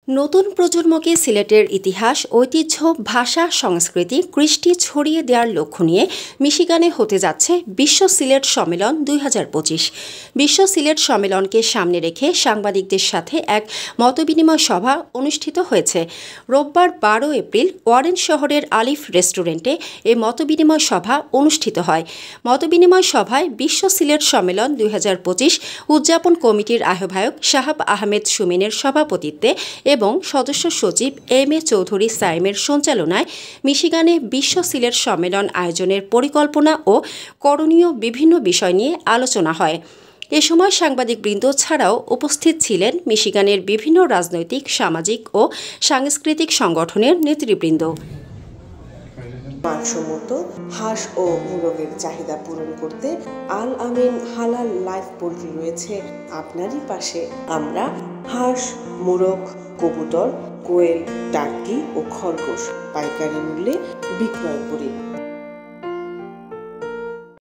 নতুন প্রজন্মকে সিলেটের ইতিহাস, ঐতিহ্য, ভাষা, সংস্কৃতি, কৃষ্টি ছড়িয়ে দেওয়ার লক্ষ্য নিয়ে মিশিগানে হতে যাচ্ছে বিশ্ব সিলেট সম্মেলন ২০২৫। বিশ্ব সিলেট সম্মেলনকে সামনে রেখে সাংবাদিকদের সাথে এক মতবিনিময় সভা অনুষ্ঠিত হয়েছে। রোববার ১২ এপ্রিল ওয়ারেন শহরের আলিফ রেস্টুরেন্টে এ মতবিনিময় সভা অনুষ্ঠিত হয়। মতবিনিময় সভায় বিশ্ব সিলেট সম্মেলন ২০২৫ উদযাপন কমিটির আহ্বায়ক শাহাব আহমেদ সুমিনের সভাপতিত্বে এবং সদস্য সচিব এম এ চৌধুরী সাইমের সঞ্চালনায় মিশিগানে বিশ্ব সিলেট সম্মেলন আয়োজনের পরিকল্পনা ও করণীয় বিভিন্ন বিষয় নিয়ে আলোচনা হয়। এ সময় সাংবাদিকবৃন্দ ছাড়াও উপস্থিত ছিলেন মিশিগানের বিভিন্ন রাজনৈতিক, সামাজিক ও সাংস্কৃতিক সংগঠনের নেতৃবৃন্দ। মানসম্মত হাঁস ও মোরগের চাহিদা পূরণ করতে আল আমিন হালাল লাইভ পোল্ট্রি রয়েছে আপনারই পাশে। আমরা হাঁস, মোরগ, কবুতর, কোয়েল, টার্কি ও খরগোশ পাইকারি মূল্যে বিক্রয় করি।